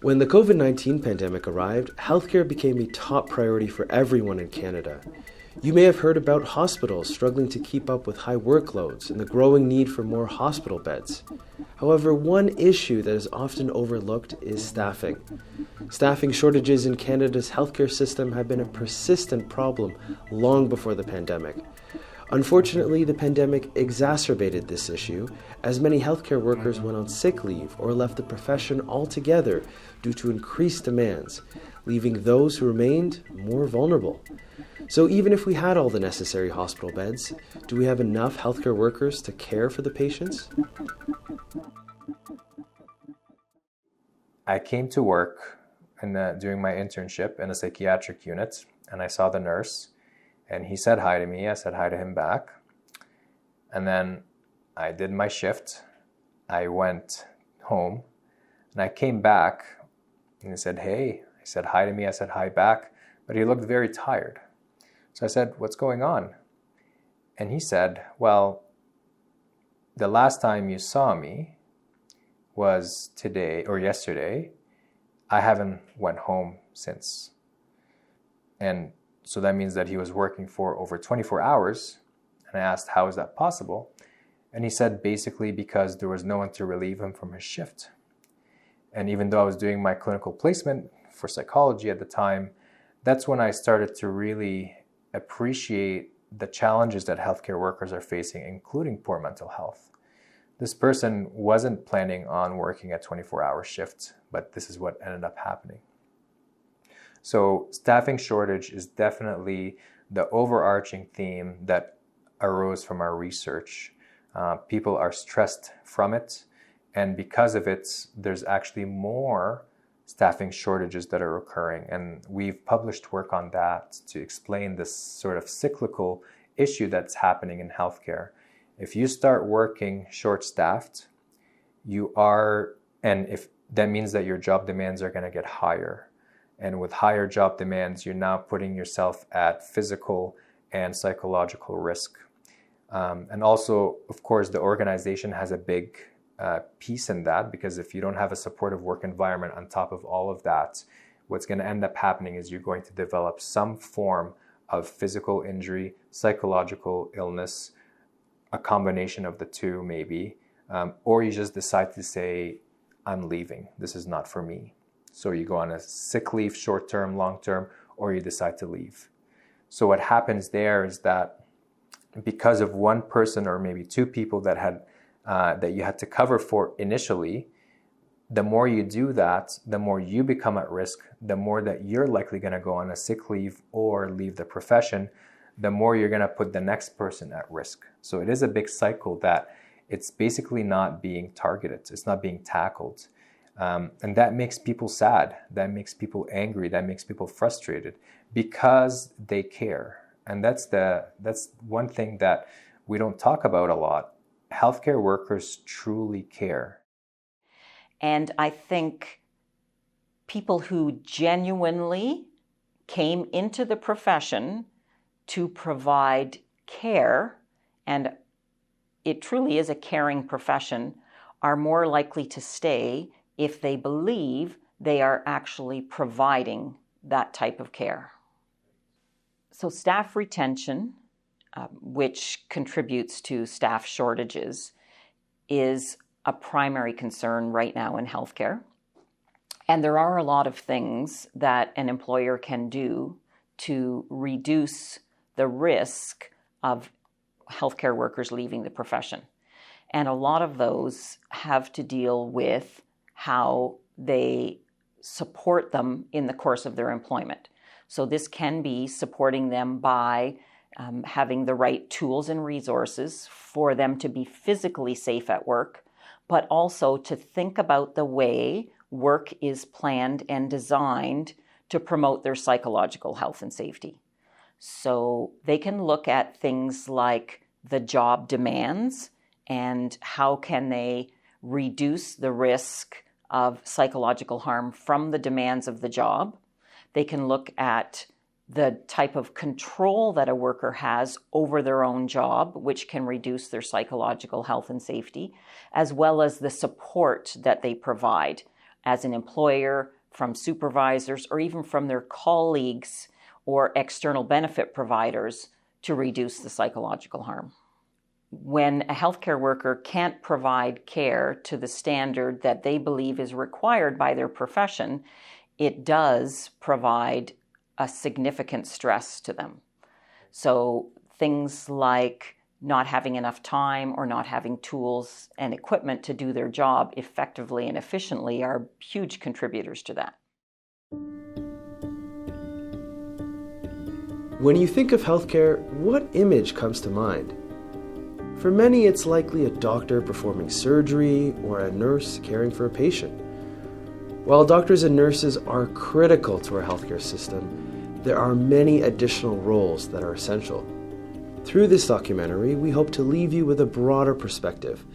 When the COVID-19 pandemic arrived, healthcare became a top priority for everyone in Canada. You may have heard about hospitals struggling to keep up with high workloads and the growing need for more hospital beds. However, one issue that is often overlooked is staffing. Staffing shortages in Canada's healthcare system have been a persistent problem long before the pandemic. Unfortunately, the pandemic exacerbated this issue as many healthcare workers went on sick leave or left the profession altogether due to increased demands, leaving those who remained more vulnerable. So even if we had all the necessary hospital beds, do we have enough healthcare workers to care for the patients? I came to work during my internship in a psychiatric unit, and I saw the nurse, and he said hi to me. I said hi to him back. And then I did my shift. I went home, and I came back, and he said, hey. He said hi to me. I said hi back, but he looked very tired. So I said, what's going on? And he said, well, the last time you saw me was today or yesterday. I haven't went home since. And so that means that he was working for over 24 hours. And I asked, how is that possible? And he said, basically because there was no one to relieve him from his shift. And even though I was doing my clinical placement for psychology at the time, that's when I started to really appreciate the challenges that healthcare workers are facing, including poor mental health. This person wasn't planning on working a 24-hour shift, but this is what ended up happening. So staffing shortage is definitely the overarching theme that arose from our research. People are stressed from it, and because of it, there's actually more staffing shortages that are occurring. And we've published work on that to explain this sort of cyclical issue that's happening in healthcare. If you start working short-staffed, if that means that your job demands are going to get higher. And with higher job demands, you're now putting yourself at physical and psychological risk. And also, of course, the organization has a big piece in that, because if you don't have a supportive work environment on top of all of that, what's going to end up happening is you're going to develop some form of physical injury, psychological illness, a combination of the two maybe, or you just decide to say, I'm leaving, this is not for me. So you go on a sick leave, short-term, long-term, or you decide to leave. So what happens there is that because of one person or maybe two people that you had to cover for initially, the more you do that, the more you become at risk, the more that you're likely going to go on a sick leave or leave the profession, the more you're going to put the next person at risk. So it is a big cycle that it's basically not being targeted. It's not being tackled. And that makes people sad. That makes people angry. That makes people frustrated because they care. And that's one thing that we don't talk about a lot. Healthcare workers truly care. And I think people who genuinely came into the profession to provide care, and it truly is a caring profession, are more likely to stay if they believe they are actually providing that type of care. So staff retention, which contributes to staff shortages, is a primary concern right now in healthcare. And there are a lot of things that an employer can do to reduce the risk of healthcare workers leaving the profession. And a lot of those have to deal with how they support them in the course of their employment. So this can be supporting them by having the right tools and resources for them to be physically safe at work, but also to think about the way work is planned and designed to promote their psychological health and safety. So they can look at things like the job demands and how can they reduce the risk of psychological harm from the demands of the job. They can look at the type of control that a worker has over their own job, which can reduce their psychological health and safety, as well as the support that they provide as an employer, from supervisors, or even from their colleagues or external benefit providers to reduce the psychological harm. When a healthcare worker can't provide care to the standard that they believe is required by their profession, it does provide a significant stress to them. So things like not having enough time or not having tools and equipment to do their job effectively and efficiently are huge contributors to that. When you think of healthcare, what image comes to mind? For many, it's likely a doctor performing surgery or a nurse caring for a patient. While doctors and nurses are critical to our healthcare system, there are many additional roles that are essential. Through this documentary, we hope to leave you with a broader perspective,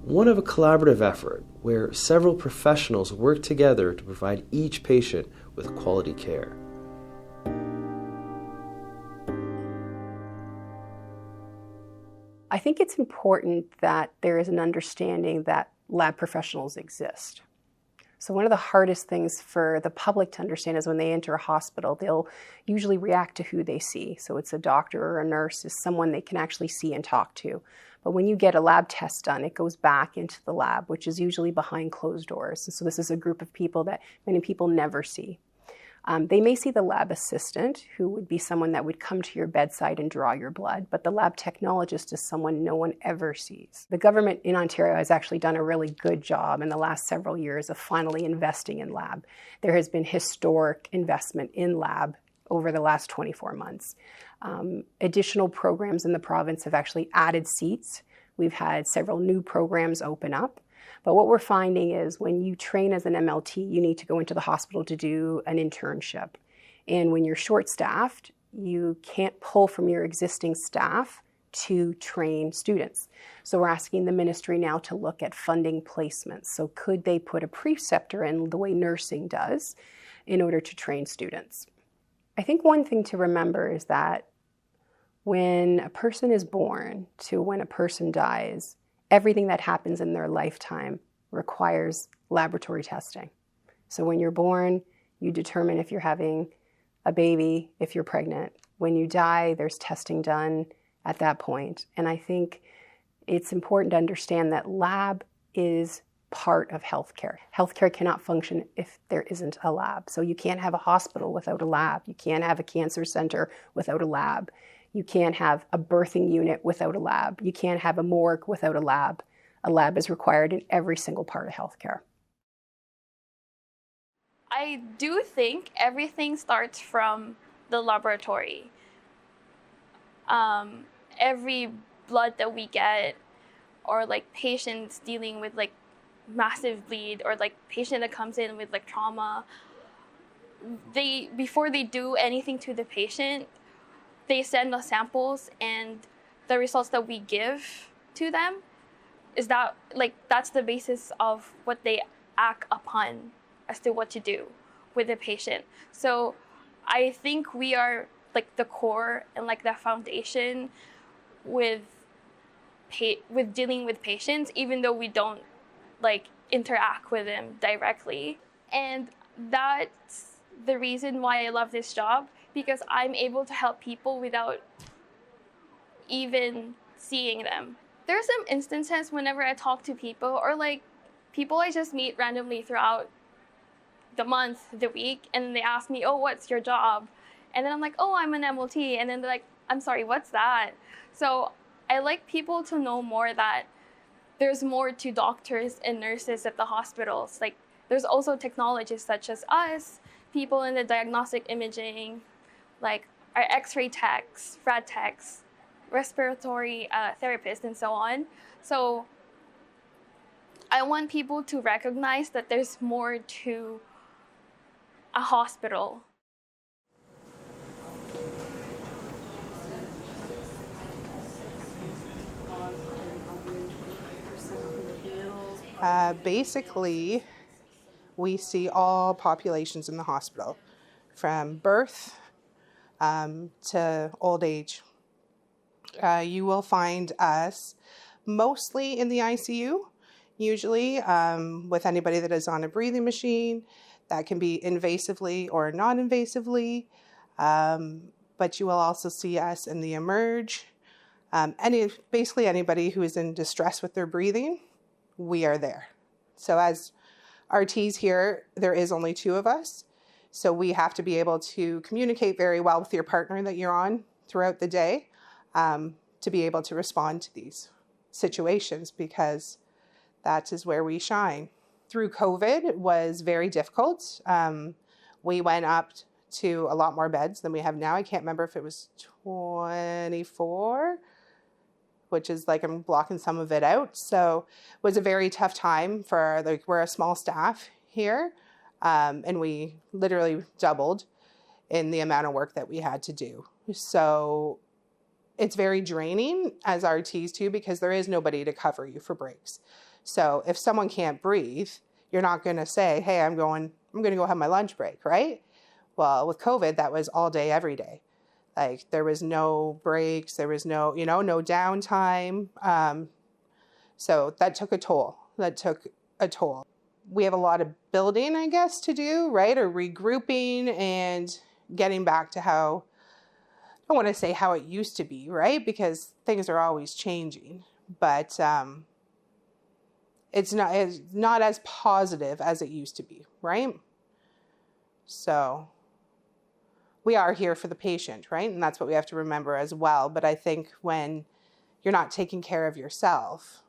one of a collaborative effort where several professionals work together to provide each patient with quality care. I think it's important that there is an understanding that lab professionals exist. So one of the hardest things for the public to understand is when they enter a hospital, they'll usually react to who they see. So it's a doctor or a nurse is someone they can actually see and talk to. But when you get a lab test done, it goes back into the lab, which is usually behind closed doors. And so this is a group of people that many people never see. They may see the lab assistant, who would be someone that would come to your bedside and draw your blood, but the lab technologist is someone no one ever sees. The government in Ontario has actually done a really good job in the last several years of finally investing in lab. There has been historic investment in lab over the last 24 months. Additional programs in the province have actually added seats. We've had several new programs open up. But what we're finding is when you train as an MLT, you need to go into the hospital to do an internship. And when you're short-staffed, you can't pull from your existing staff to train students. So we're asking the ministry now to look at funding placements. So could they put a preceptor in the way nursing does in order to train students? I think one thing to remember is that when a person is born to when a person dies, everything that happens in their lifetime requires laboratory testing. So when you're born, you determine if you're having a baby, if you're pregnant. When you die, there's testing done at that point. And I think it's important to understand that lab is part of healthcare. Healthcare cannot function if there isn't a lab. So you can't have a hospital without a lab. You can't have a cancer center without a lab. You can't have a birthing unit without a lab. You can't have a morgue without a lab. A lab is required in every single part of healthcare. I do think everything starts from the laboratory. Every blood that we get, or like patients dealing with like massive bleed, or like patient that comes in with like trauma, before they do anything to the patient, they send us samples, and the results that we give to them is that that's the basis of what they act upon as to what to do with the patient. So I think we are like the core and like the foundation with dealing with patients, even though we don't like interact with them directly. And that's the reason why I love this job, because I'm able to help people without even seeing them. There are some instances whenever I talk to people, or like people I just meet randomly throughout the month, the week, and they ask me, oh, what's your job? And then I'm like, oh, I'm an MLT. And then they're like, I'm sorry, what's that? So I like people to know more that there's more to doctors and nurses at the hospitals. Like there's also technologists such as us, people in the diagnostic imaging, like our x-ray techs, rad techs, respiratory therapists, and so on. So I want people to recognize that there's more to a hospital. Basically, we see all populations in the hospital, from birth to old age. You will find us mostly in the ICU. usually, with anybody that is on a breathing machine. That can be invasively or non-invasively. But you will also see us in the emerge. Basically anybody who is in distress with their breathing, we are there. So as RTs here, there is only 2 of us. So we have to be able to communicate very well with your partner that you're on throughout the day to be able to respond to these situations, because that is where we shine. Through COVID, it was very difficult. We went up to a lot more beds than we have now. I can't remember if it was 24, which is like I'm blocking some of it out. So it was a very tough time for, we're a small staff here, and we literally doubled in the amount of work that we had to do. So it's very draining as RTs too, because there is nobody to cover you for breaks. So if someone can't breathe, you're not going to say, hey, I'm going to go have my lunch break, right? Well, with COVID, that was all day, every day. Like there was no breaks, there was no downtime. So that took a toll. We have a lot of building, I guess, to do, right? Or regrouping and getting back to how, I don't want to say how it used to be, right? Because things are always changing. But it's not as positive as it used to be, right? So we are here for the patient, right? And that's what we have to remember as well. But I think when you're not taking care of yourself,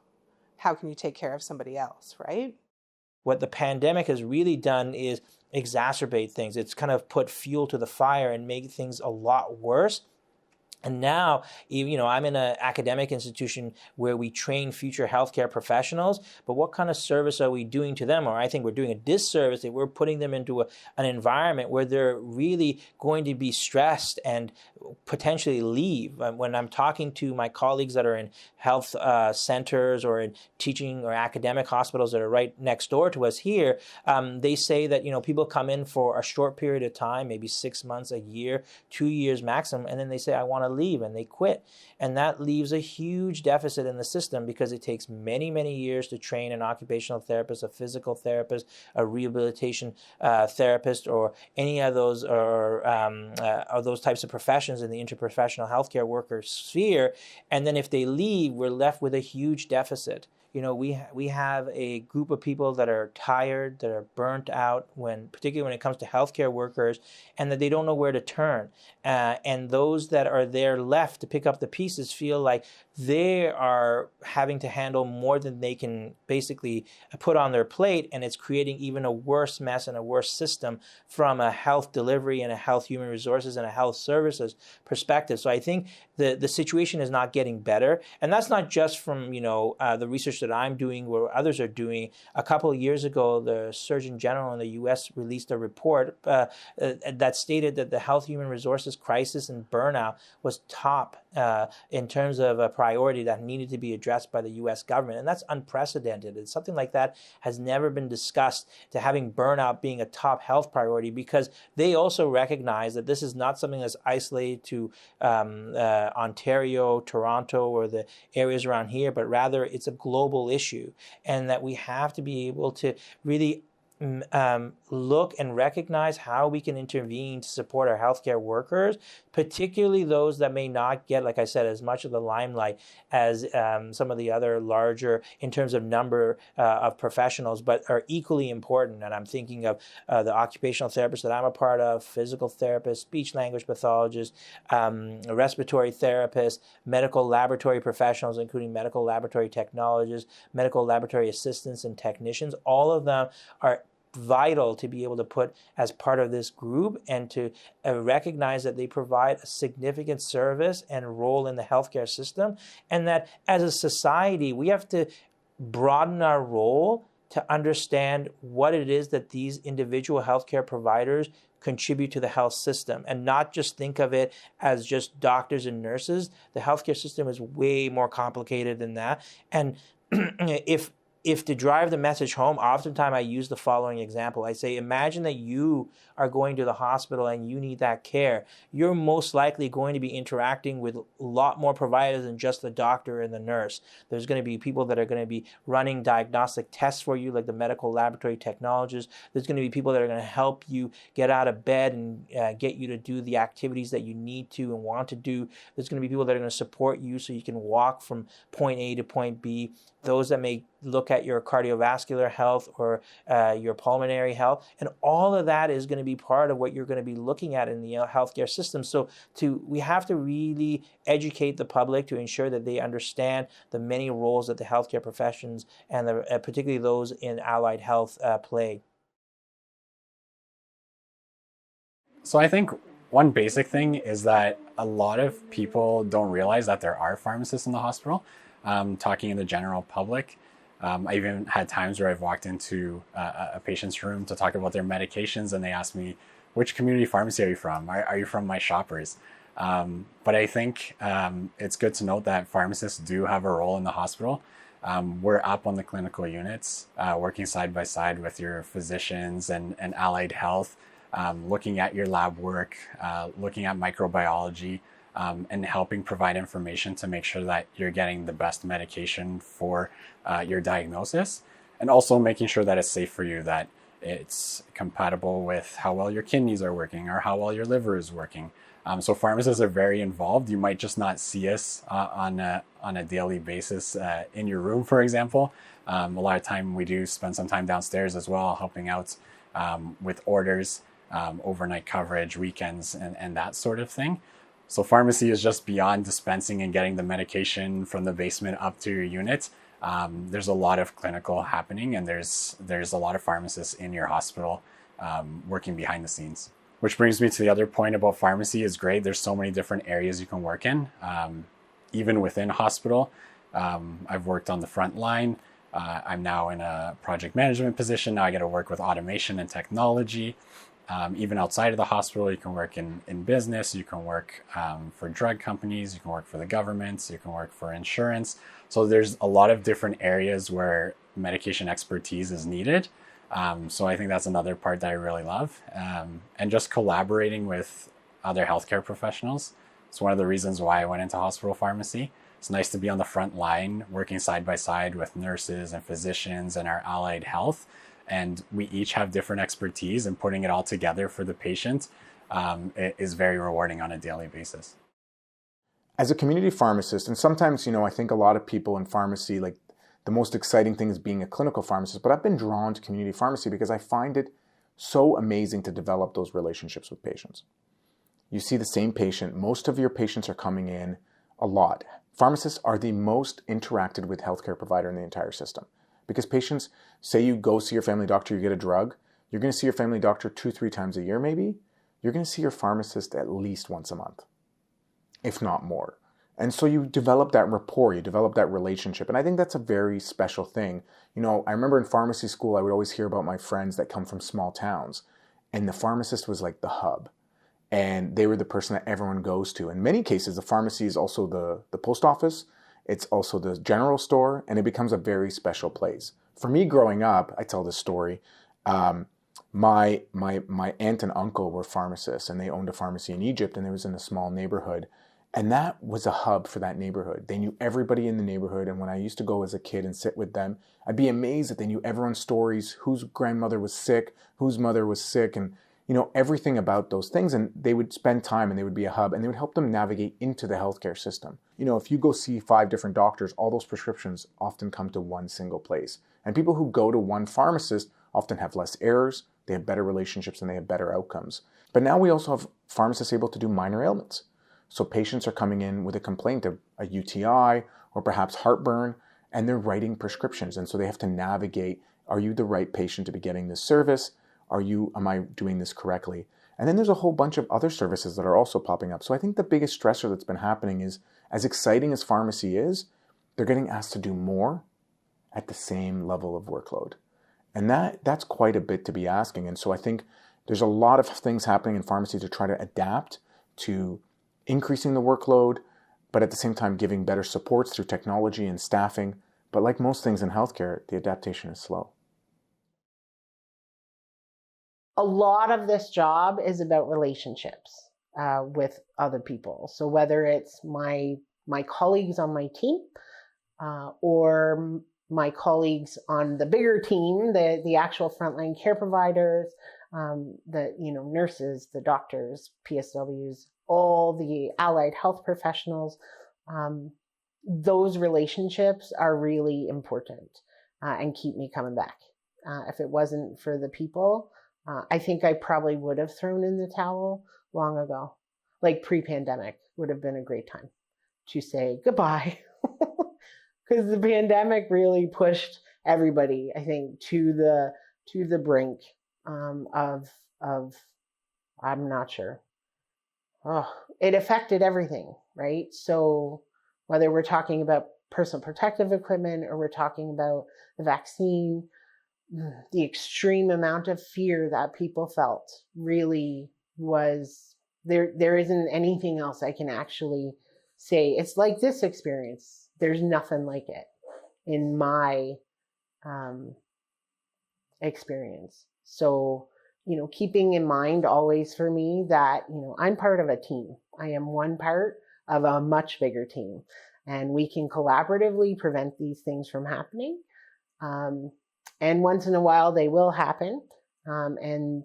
how can you take care of somebody else, right? What the pandemic has really done is exacerbate things. It's kind of put fuel to the fire and make things a lot worse. And now, I'm in an academic institution where we train future healthcare professionals, but what kind of service are we doing to them? Or I think we're doing a disservice that we're putting them into an environment where they're really going to be stressed and potentially leave. When I'm talking to my colleagues that are in health centers or in teaching or academic hospitals that are right next door to us here, they say that, people come in for a short period of time, maybe 6 months, a year, 2 years maximum, and then they say, I want to leave, and they quit. And that leaves a huge deficit in the system because it takes many, many years to train an occupational therapist, a physical therapist, a rehabilitation therapist, or any of those or those types of professions in the interprofessional healthcare worker sphere. And then if they leave, we're left with a huge deficit. We have a group of people that are tired, that are burnt out, particularly when it comes to healthcare workers, and that they don't know where to turn. And those that are there left to pick up the pieces feel like they are having to handle more than they can basically put on their plate, and it's creating even a worse mess and a worse system from a health delivery and a health human resources and a health services perspective. So I think the situation is not getting better, and that's not just from the research that I'm doing or others are doing. A couple of years ago, the Surgeon General in the U.S. released a report that stated that the health human resources crisis and burnout was top in terms of a priority that needed to be addressed by the U.S. government. And that's unprecedented. It's something like that has never been discussed, to having burnout being a top health priority, because they also recognize that this is not something that's isolated to Ontario, Toronto, or the areas around here, but rather it's a global issue, and that we have to be able to really look and recognize how we can intervene to support our healthcare workers, particularly those that may not get, like I said, as much of the limelight as some of the other larger in terms of number of professionals, but are equally important. And I'm thinking of the occupational therapists that I'm a part of, physical therapists, speech language pathologists, respiratory therapists, medical laboratory professionals, including medical laboratory technologists, medical laboratory assistants and technicians. All of them are vital to be able to put as part of this group, and to recognize that they provide a significant service and role in the healthcare system, and that as a society we have to broaden our role to understand what it is that these individual healthcare providers contribute to the health system, and not just think of it as just doctors and nurses. The healthcare system is way more complicated than that, and if if to drive the message home, oftentimes I use the following example. I say, imagine that you are going to the hospital and you need that care. You're most likely going to be interacting with a lot more providers than just the doctor and the nurse. There's going to be people that are going to be running diagnostic tests for you, like the medical laboratory technologists. There's going to be people that are going to help you get out of bed and get you to do the activities that you need to and want to do. There's going to be people that are going to support you so you can walk from point A to point B. Those that may look at your cardiovascular health or your pulmonary health. And all of that is going to be part of what you're going to be looking at in the healthcare system. So we have to really educate the public to ensure that they understand the many roles that the healthcare professions and particularly those in allied health play. So I think one basic thing is that a lot of people don't realize that there are pharmacists in the hospital. Talking in the general public, I even had times where I've walked into a patient's room to talk about their medications, and they ask me, which community pharmacy are you from? Are you from my shoppers? But I think it's good to note that pharmacists do have a role in the hospital. We're up on the clinical units, working side by side with your physicians and allied health, looking at your lab work, looking at microbiology, and helping provide information to make sure that you're getting the best medication for your diagnosis, and also making sure that it's safe for you, that it's compatible with how well your kidneys are working or how well your liver is working. So pharmacists are very involved. You might just not see us on a daily basis in your room, for example. A lot of time we do spend some time downstairs as well, helping out with orders, overnight coverage, weekends, and that sort of thing. So pharmacy is just beyond dispensing and getting the medication from the basement up to your unit. There's a lot of clinical happening, and there's a lot of pharmacists in your hospital working behind the scenes. Which brings me to the other point about pharmacy is great. There's so many different areas you can work in. Even within hospital, I've worked on the front line. I'm now in a project management position. Now I get to work with automation and technology. Even outside of the hospital, you can work in business, you can work for drug companies, you can work for the governments, you can work for insurance. So there's a lot of different areas where medication expertise is needed. So I think that's another part that I really love. And just collaborating with other healthcare professionals. It's one of the reasons why I went into hospital pharmacy. It's nice to be on the front line, working side by side with nurses and physicians and our allied health. And we each have different expertise, and putting it all together for the patient is very rewarding on a daily basis. As a community pharmacist, and sometimes, I think a lot of people in pharmacy, like the most exciting thing is being a clinical pharmacist, but I've been drawn to community pharmacy because I find it so amazing to develop those relationships with patients. You see the same patient. Most of your patients are coming in a lot. Pharmacists are the most interacted with healthcare provider in the entire system. Because patients, say you go see your family doctor, you get a drug, you're going to see your family doctor 2-3 times a year maybe. You're going to see your pharmacist at least once a month, if not more. And so you develop that rapport, you develop that relationship. And I think that's a very special thing. I remember in pharmacy school, I would always hear about my friends that come from small towns. And the pharmacist was like the hub. And they were the person that everyone goes to. In many cases, the pharmacy is also the post office. It's also the general store, and it becomes a very special place. For me, growing up, I tell this story. My aunt and uncle were pharmacists, and they owned a pharmacy in Egypt, and it was in a small neighborhood. And that was a hub for that neighborhood. They knew everybody in the neighborhood, and when I used to go as a kid and sit with them, I'd be amazed that they knew everyone's stories, whose grandmother was sick, whose mother was sick, and everything about those things. And they would spend time, and they would be a hub, and they would help them navigate into the healthcare system. If you go see 5 different doctors, all those prescriptions often come to one single place. And people who go to one pharmacist often have less errors, they have better relationships, and they have better outcomes. But now we also have pharmacists able to do minor ailments. So patients are coming in with a complaint of a UTI or perhaps heartburn, and they're writing prescriptions. And so they have to navigate, are you the right patient to be getting this service? Am I doing this correctly? And then there's a whole bunch of other services that are also popping up. So I think the biggest stressor that's been happening is, as exciting as pharmacy is, they're getting asked to do more at the same level of workload. And that's quite a bit to be asking. And so I think there's a lot of things happening in pharmacy to try to adapt to increasing the workload, but at the same time giving better supports through technology and staffing. But like most things in healthcare, the adaptation is slow. A lot of this job is about relationships with other people. So whether it's my colleagues on my team or my colleagues on the bigger team, the actual frontline care providers, the nurses, the doctors, PSWs, all the allied health professionals, those relationships are really important and keep me coming back. If it wasn't for the people, I think I probably would have thrown in the towel long ago. Like pre-pandemic would have been a great time to say goodbye. Because the pandemic really pushed everybody, I think, to the brink of I'm not sure. Oh, it affected everything, right? So whether we're talking about personal protective equipment or we're talking about the vaccine, the extreme amount of fear that people felt really was there isn't anything else I can actually say. It's like this experience. There's nothing like it in my experience. So, keeping in mind always for me that, I'm part of a team. I am one part of a much bigger team, and we can collaboratively prevent these things from happening. And once in a while they will happen, and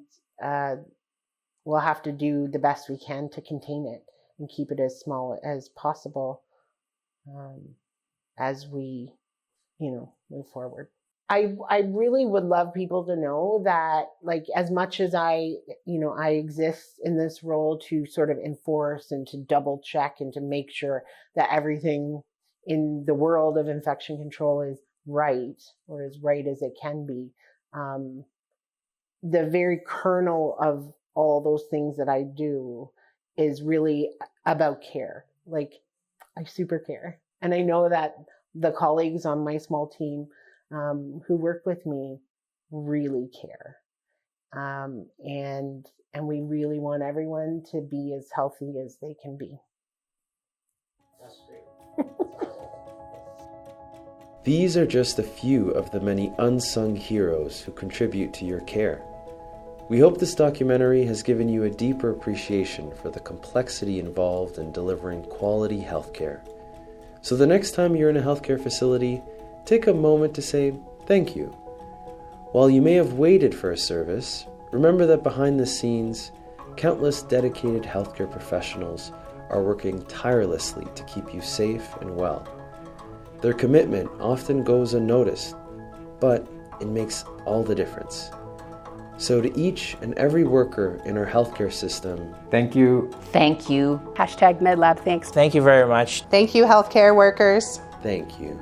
we'll have to do the best we can to contain it and keep it as small as possible as we, move forward. I really would love people to know that, like, as much as I exist in this role to sort of enforce and to double check and to make sure that everything in the world of infection control is right, or as right as it can be, the very kernel of all those things that I do is really about care. Like, I super care. And I know that the colleagues on my small team who work with me really care. And we really want everyone to be as healthy as they can be. That's great. These are just a few of the many unsung heroes who contribute to your care. We hope this documentary has given you a deeper appreciation for the complexity involved in delivering quality healthcare. So the next time you're in a healthcare facility, take a moment to say thank you. While you may have waited for a service, remember that behind the scenes, countless dedicated healthcare professionals are working tirelessly to keep you safe and well. Their commitment often goes unnoticed, but it makes all the difference. So to each and every worker in our healthcare system, thank you. Thank you. #MedLab thanks. Thank you very much. Thank you, healthcare workers. Thank you.